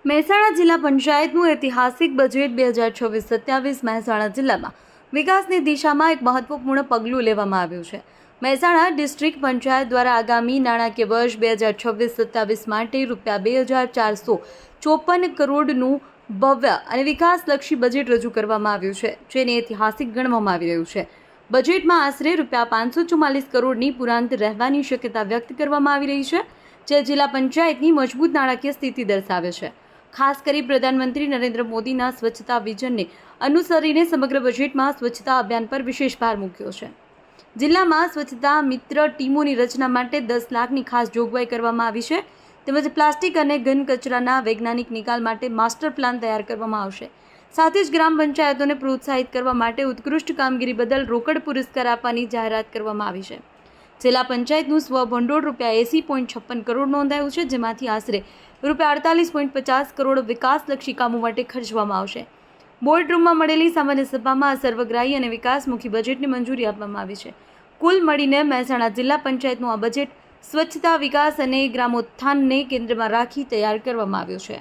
મહેસાણા જિલ્લા પંચાયતનું ઐતિહાસિક બજેટ 2026-27 મહેસાણા જિલ્લામાં વિકાસની દિશામાં એક મહત્વપૂર્ણ પગલું લેવામાં આવ્યું છે। મહેસાણા ડિસ્ટ્રિક્ટ પંચાયત દ્વારા આગામી નાણાકીય વર્ષ 2026-27 માટે ₹2454 કરોડનું ભવ્ય અને વિકાસલક્ષી બજેટ રજૂ કરવામાં આવ્યું છે, જેને ઐતિહાસિક ગણવામાં આવી રહ્યું છે। બજેટમાં આશરે ₹544 કરોડની પુરાંત રહેવાની શક્યતા વ્યક્ત કરવામાં આવી રહી છે, જે જિલ્લા પંચાયતની મજબૂત નાણાકીય સ્થિતિ દર્શાવે છે। ખાસ કરી પ્રધાનમંત્રી નરેન્દ્ર મોદીના સ્વચ્છતા વિઝનને અનુસરીને સમગ્ર બજેટમાં સ્વચ્છતા અભિયાન પર વિશેષ ભાર મૂક્યો છે। જિલ્લામાં સ્વચ્છતા મિત્ર ટીમોની રચના માટે 10 લાખની ખાસ જોગવાઈ કરવામાં આવી છે, તેમજ પ્લાસ્ટિક અને ઘન કચરાના વૈજ્ઞાનિક નિકાલ માટે માસ્ટર પ્લાન તૈયાર કરવામાં આવશે। સાથે જ ગ્રામ પંચાયતોને પ્રોત્સાહિત કરવા માટે ઉત્કૃષ્ટ કામગીરી બદલ રોકડ પુરસ્કાર આપવાની જાહેરાત કરવામાં આવી છે। જિલ્લા પંચાયતનું સ્વભંડોળ ₹80.56 કરોડ નોંધાયું છે, જેમાંથી આશરે ₹48.50 કરોડ વિકાસલક્ષી કામો માટે ખર્ચવામાં આવશે। બોર્ડરૂમમાં મળેલી સામાન્ય સભામાં સર્વગ્રાહી અને વિકાસમુખી બજેટને મંજૂરી આપવામાં આવી છે। કુલ મળીને મહેસાણા જિલ્લા પંચાયતનું આ બજેટ સ્વચ્છતા, વિકાસ અને ગ્રામોત્થાનને કેન્દ્રમાં રાખી તૈયાર કરવામાં આવ્યું છે।